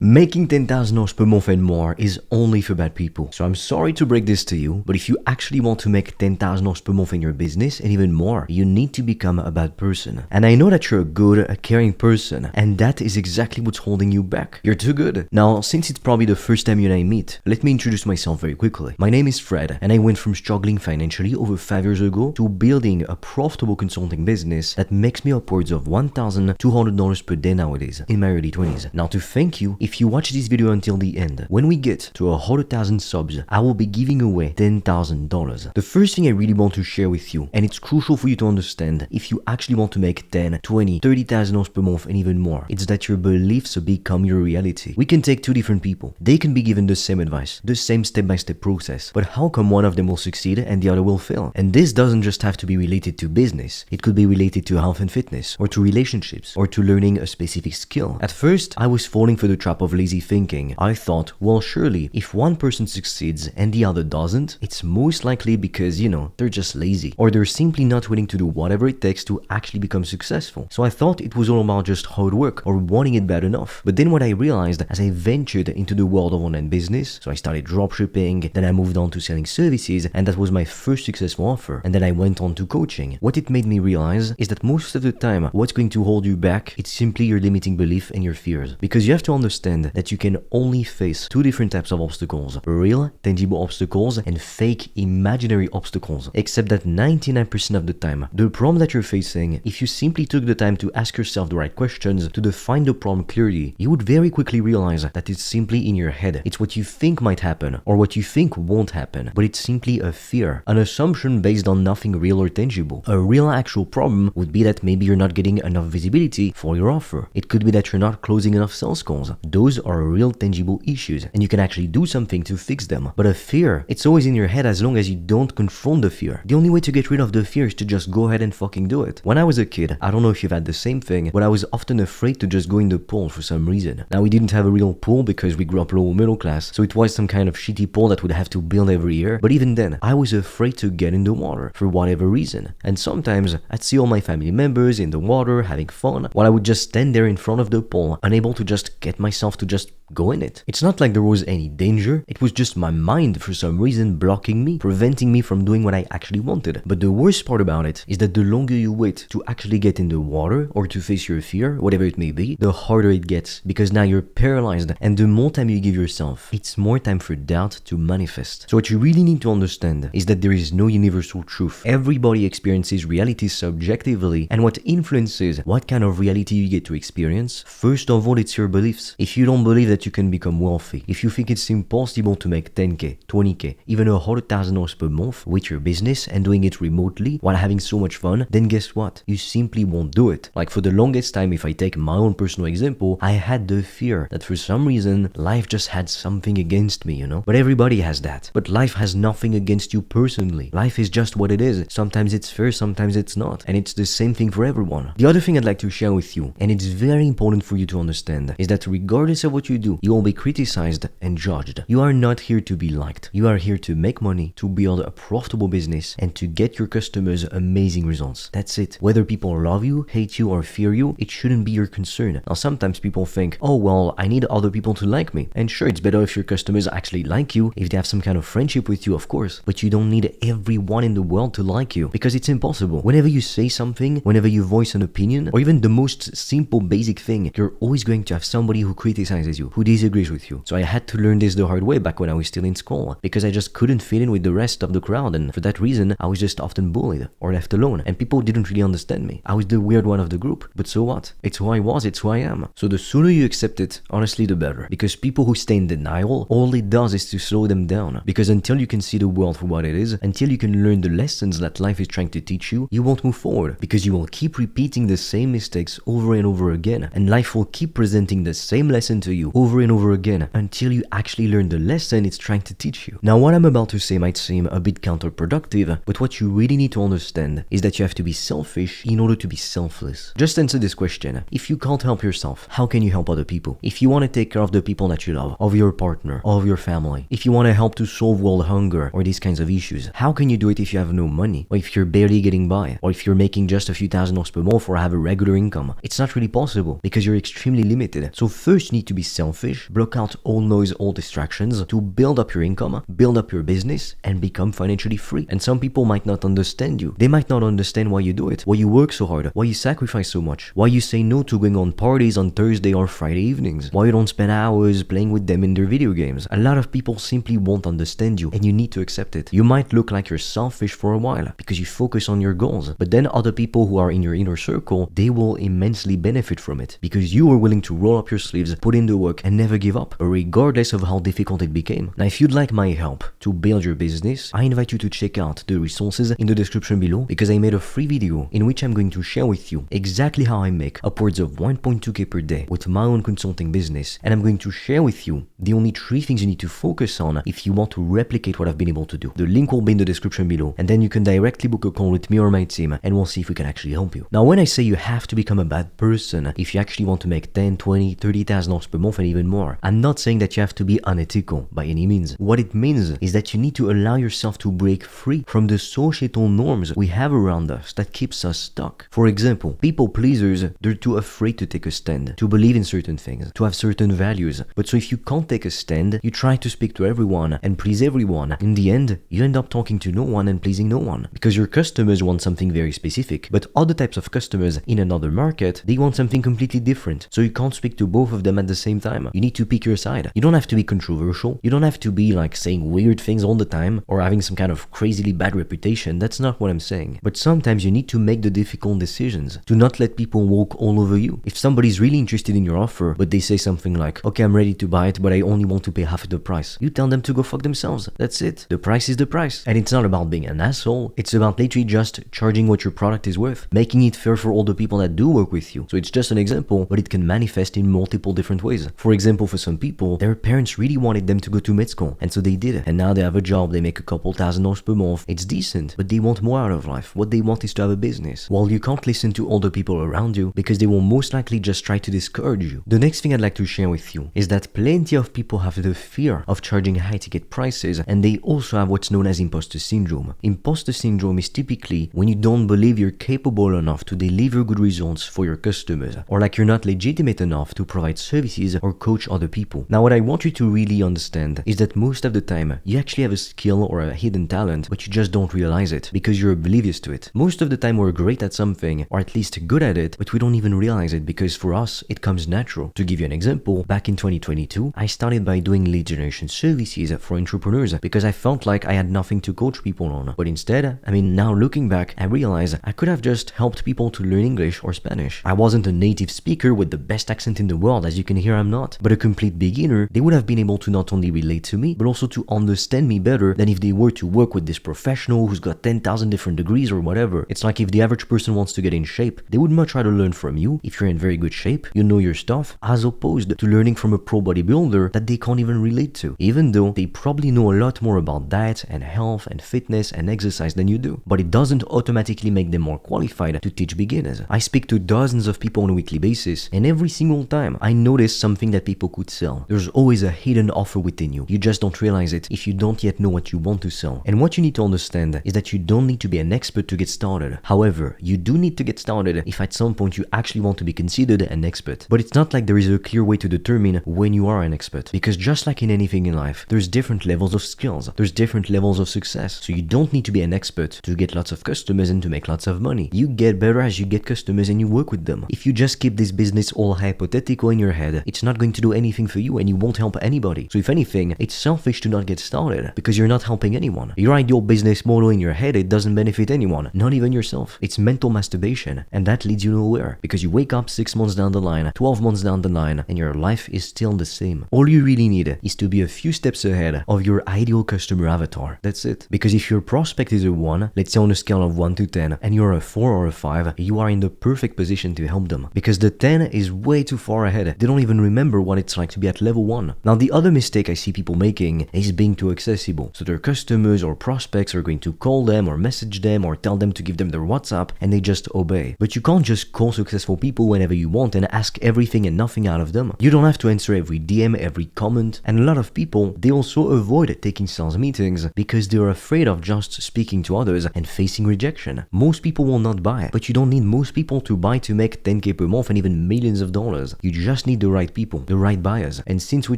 Making $10,000 per month and more is only for bad people. So I'm sorry to break this to you, but if you actually want to make $10,000 per month in your business and even more, you need to become a bad person. And I know that you're a good, a caring person, and that is exactly what's holding you back. You're too good. Now, since it's probably the first time you and I meet, let me introduce myself very quickly. My name is Fred, and I went from struggling financially over 5 years ago to building a profitable consulting business that makes me upwards of $1,200 per day nowadays in my early 20s. Now, to thank you, if you watch this video until the end, when we get to 100,000 subs, I will be giving away $10,000. The first thing I really want to share with you, and it's crucial for you to understand if you actually want to make 10, 20, $30,000 per month and even more, it's that your beliefs become your reality. We can take two different people. They can be given the same advice, the same step-by-step process, but how come one of them will succeed and the other will fail? And this doesn't just have to be related to business. It could be related to health and fitness, or to relationships, or to learning a specific skill. At first, I was falling for the trap of lazy thinking. I thought, well, surely, if one person succeeds and the other doesn't, it's most likely because, they're just lazy, or they're simply not willing to do whatever it takes to actually become successful. So I thought it was all about just hard work or wanting it bad enough. But then what I realized as I ventured into the world of online business, so I started dropshipping, then I moved on to selling services, and that was my first successful offer. And then I went on to coaching. What it made me realize is that most of the time, what's going to hold you back, it's simply your limiting belief and your fears. Because you have to understand that you can only face two different types of obstacles: real, tangible obstacles and fake, imaginary obstacles. Except that 99% of the time, the problem that you're facing, if you simply took the time to ask yourself the right questions to define the problem clearly, you would very quickly realize that it's simply in your head. It's what you think might happen or what you think won't happen, but it's simply a fear, an assumption based on nothing real or tangible. A real actual problem would be that maybe you're not getting enough visibility for your offer. It could be that you're not closing enough sales calls. Those are real tangible issues, and you can actually do something to fix them. But a fear, it's always in your head as long as you don't confront the fear. The only way to get rid of the fear is to just go ahead and fucking do it. When I was a kid, I don't know if you've had the same thing, but I was often afraid to just go in the pool for some reason. Now, we didn't have a real pool because we grew up lower middle class, so it was some kind of shitty pool that would have to build every year. But even then, I was afraid to get in the water for whatever reason. And sometimes I'd see all my family members in the water having fun, while I would just stand there in front of the pool, unable to just get myself to just go in it. It's not like there was any danger, it was just my mind for some reason blocking me, preventing me from doing what I actually wanted. But the worst part about it is that the longer you wait to actually get in the water or to face your fear, whatever it may be, the harder it gets, because now you're paralyzed, and the more time you give yourself, it's more time for doubt to manifest. So what you really need to understand is that there is no universal truth. Everybody experiences reality subjectively, and what influences what kind of reality you get to experience, first of all, it's your beliefs. If you don't believe that you can become wealthy, if you think it's impossible to make 10k, 20k, even $100,000 per month with your business and doing it remotely while having so much fun, then guess what? You simply won't do it. Like, for the longest time, if I take my own personal example, I had the fear that for some reason life just had something against me, But everybody has that. But life has nothing against you personally. Life is just what it is. Sometimes it's fair, sometimes it's not. And it's the same thing for everyone. The other thing I'd like to share with you, and it's very important for you to understand, is that regardless of what you do, you will be criticized and judged. You are not here to be liked. You are here to make money, to build a profitable business, and to get your customers amazing results. That's it. Whether people love you, hate you, or fear you, it shouldn't be your concern. Now, sometimes people think, oh, well, I need other people to like me. And sure, it's better if your customers actually like you, if they have some kind of friendship with you, of course. But you don't need everyone in the world to like you, because it's impossible. Whenever you say something, whenever you voice an opinion, or even the most simple, basic thing, you're always going to have somebody who criticizes you, who disagrees with you. So I had to learn this the hard way back when I was still in school, because I just couldn't fit in with the rest of the crowd, and for that reason, I was just often bullied or left alone, and people didn't really understand me. I was the weird one of the group, but so what? It's who I was, it's who I am. So the sooner you accept it, honestly, the better. Because people who stay in denial, all it does is to slow them down. Because until you can see the world for what it is, until you can learn the lessons that life is trying to teach you, you won't move forward. Because you will keep repeating the same mistakes over and over again, and life will keep presenting the same lesson to you over and over again until you actually learn the lesson it's trying to teach you. Now, what I'm about to say might seem a bit counterproductive, but what you really need to understand is that you have to be selfish in order to be selfless. Just answer this question. If you can't help yourself, how can you help other people? If you want to take care of the people that you love, of your partner, of your family, if you want to help to solve world hunger or these kinds of issues, how can you do it if you have no money, or if you're barely getting by, or if you're making just a few $1,000 per month or have a regular income? It's not really possible because you're extremely limited. So first, First, you need to be selfish, block out all noise, all distractions to build up your income, build up your business, and become financially free. And some people might not understand you. They might not understand why you do it, why you work so hard, why you sacrifice so much, why you say no to going on parties on Thursday or Friday evenings, why you don't spend hours playing with them in their video games. A lot of people simply won't understand you, and you need to accept it. You might look like you're selfish for a while because you focus on your goals, but then other people who are in your inner circle, they will immensely benefit from it because you were willing to roll up your sleeves, put in the work, and never give up, regardless of how difficult it became. Now, if you'd like my help to build your business, I invite you to check out the resources in the description below because I made a free video in which I'm going to share with you exactly how I make upwards of 1.2k per day with my own consulting business, and I'm going to share with you the only 3 things you need to focus on if you want to replicate what I've been able to do. The link will be in the description below, and then you can directly book a call with me or my team, and we'll see if we can actually help you. Now, when I say you have to become a bad person if you actually want to make 10, 20, 30,000 dollars per month and even more, I'm not saying that you have to be unethical by any means. What it means is that you need to allow yourself to break free from the societal norms we have around us that keeps us stuck. For example, people pleasers, they're too afraid to take a stand, to believe in certain things, to have certain values. But so if you can't take a stand, you try to speak to everyone and please everyone. In the end, you end up talking to no one and pleasing no one because your customers want something very specific, but other types of customers in another market, they want something completely different. So you can't speak to both of them at the same time. You need to pick your side. You don't have to be controversial. You don't have to be like saying weird things all the time or having some kind of crazily bad reputation. That's not what I'm saying. But sometimes you need to make the difficult decisions to not let people walk all over you. If somebody's really interested in your offer, but they say something like, okay, I'm ready to buy it, but I only want to pay half of the price, you tell them to go fuck themselves. That's it. The price is the price. And it's not about being an asshole. It's about literally just charging what your product is worth, making it fair for all the people that do work with you. So it's just an example, but it can manifest in multiple different ways. For example, for some people, their parents really wanted them to go to med school, and so they did. And now they have a job, they make a couple $1,000 per month. It's decent, but they want more out of life. What they want is to have a business. Well, you can't listen to all the people around you because they will most likely just try to discourage you. The next thing I'd like to share with you is that plenty of people have the fear of charging high ticket prices, and they also have what's known as imposter syndrome. Imposter syndrome is typically when you don't believe you're capable enough to deliver good results for your customers, or like you're not legitimate enough to provide services or coach other people. Now, what I want you to really understand is that most of the time you actually have a skill or a hidden talent, but you just don't realize it because you're oblivious to it. Most of the time we're great at something, or at least good at it, but we don't even realize it because for us it comes natural. To give you an example, back in 2022, I started by doing lead generation services for entrepreneurs because I felt like I had nothing to coach people on. But instead, now looking back, I realized I could have just helped people to learn English or Spanish. I wasn't a native speaker with the best accent in the world, as you can hear I'm not, but a complete beginner. They would have been able to not only relate to me, but also to understand me better than if they were to work with this professional who's got 10,000 different degrees or whatever. It's like if the average person wants to get in shape, they would much rather learn from you if you're in very good shape, you know your stuff, as opposed to learning from a pro bodybuilder that they can't even relate to, even though they probably know a lot more about diet and health and fitness and exercise than you do. But it doesn't automatically make them more qualified to teach beginners. I speak to dozens of people on a weekly basis, and every single time I notice something that people could sell. There's always a hidden offer within you. You just don't realize it if you don't yet know what you want to sell. And what you need to understand is that you don't need to be an expert to get started. However, you do need to get started if at some point you actually want to be considered an expert. But it's not like there is a clear way to determine when you are an expert, because just like in anything in life, there's different levels of skills, there's different levels of success. So you don't need to be an expert to get lots of customers and to make lots of money. You get better as you get customers and you work with them. If you just keep this business all hypothetical in your head, it's not going to do anything for you and you won't help anybody. So if anything, it's selfish to not get started because you're not helping anyone. Your ideal business model in your head, it doesn't benefit anyone, not even yourself. It's mental masturbation, and that leads you nowhere because you wake up 6 months down the line, 12 months down the line, and your life is still the same. All you really need is to be a few steps ahead of your ideal customer avatar. That's it. Because if your prospect is a 1, let's say on a scale of 1 to 10, and you're a 4 or a 5, you are in the perfect position to help them. Because the 10 is way too far ahead. They don't even remember what it's like to be at level 1. Now, the other mistake I see people making is being too accessible. So their customers or prospects are going to call them or message them or tell them to give them their WhatsApp, and they just obey. But you can't just call successful people whenever you want and ask everything and nothing out of them. You don't have to answer every DM, every comment. And a lot of people, they also avoid taking sales meetings because they're afraid of just speaking to others and facing rejection. Most people will not buy, but you don't need most people to buy to make 10k per month and even millions of dollars. You just need need the right people, the right buyers. And since we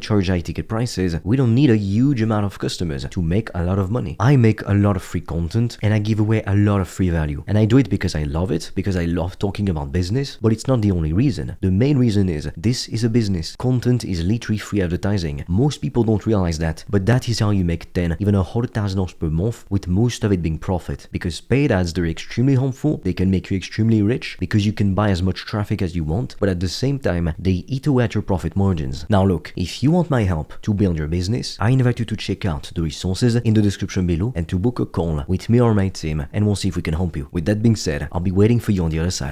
charge high ticket prices, we don't need a huge amount of customers to make a lot of money. I make a lot of free content and I give away a lot of free value. And I do it because I love it, because I love talking about business, but it's not the only reason. The main reason is this is a business. Content is literally free advertising. Most people don't realize that, but that is how you make 10, even $100,000 per month, with most of it being profit. Because paid ads, they're extremely harmful. They can make you extremely rich because you can buy as much traffic as you want, but at the same time, they eat away at your profit margins. Now look, if you want my help to build your business, I invite you to check out the resources in the description below and to book a call with me or my team, and we'll see if we can help you. With that being said, I'll be waiting for you on the other side.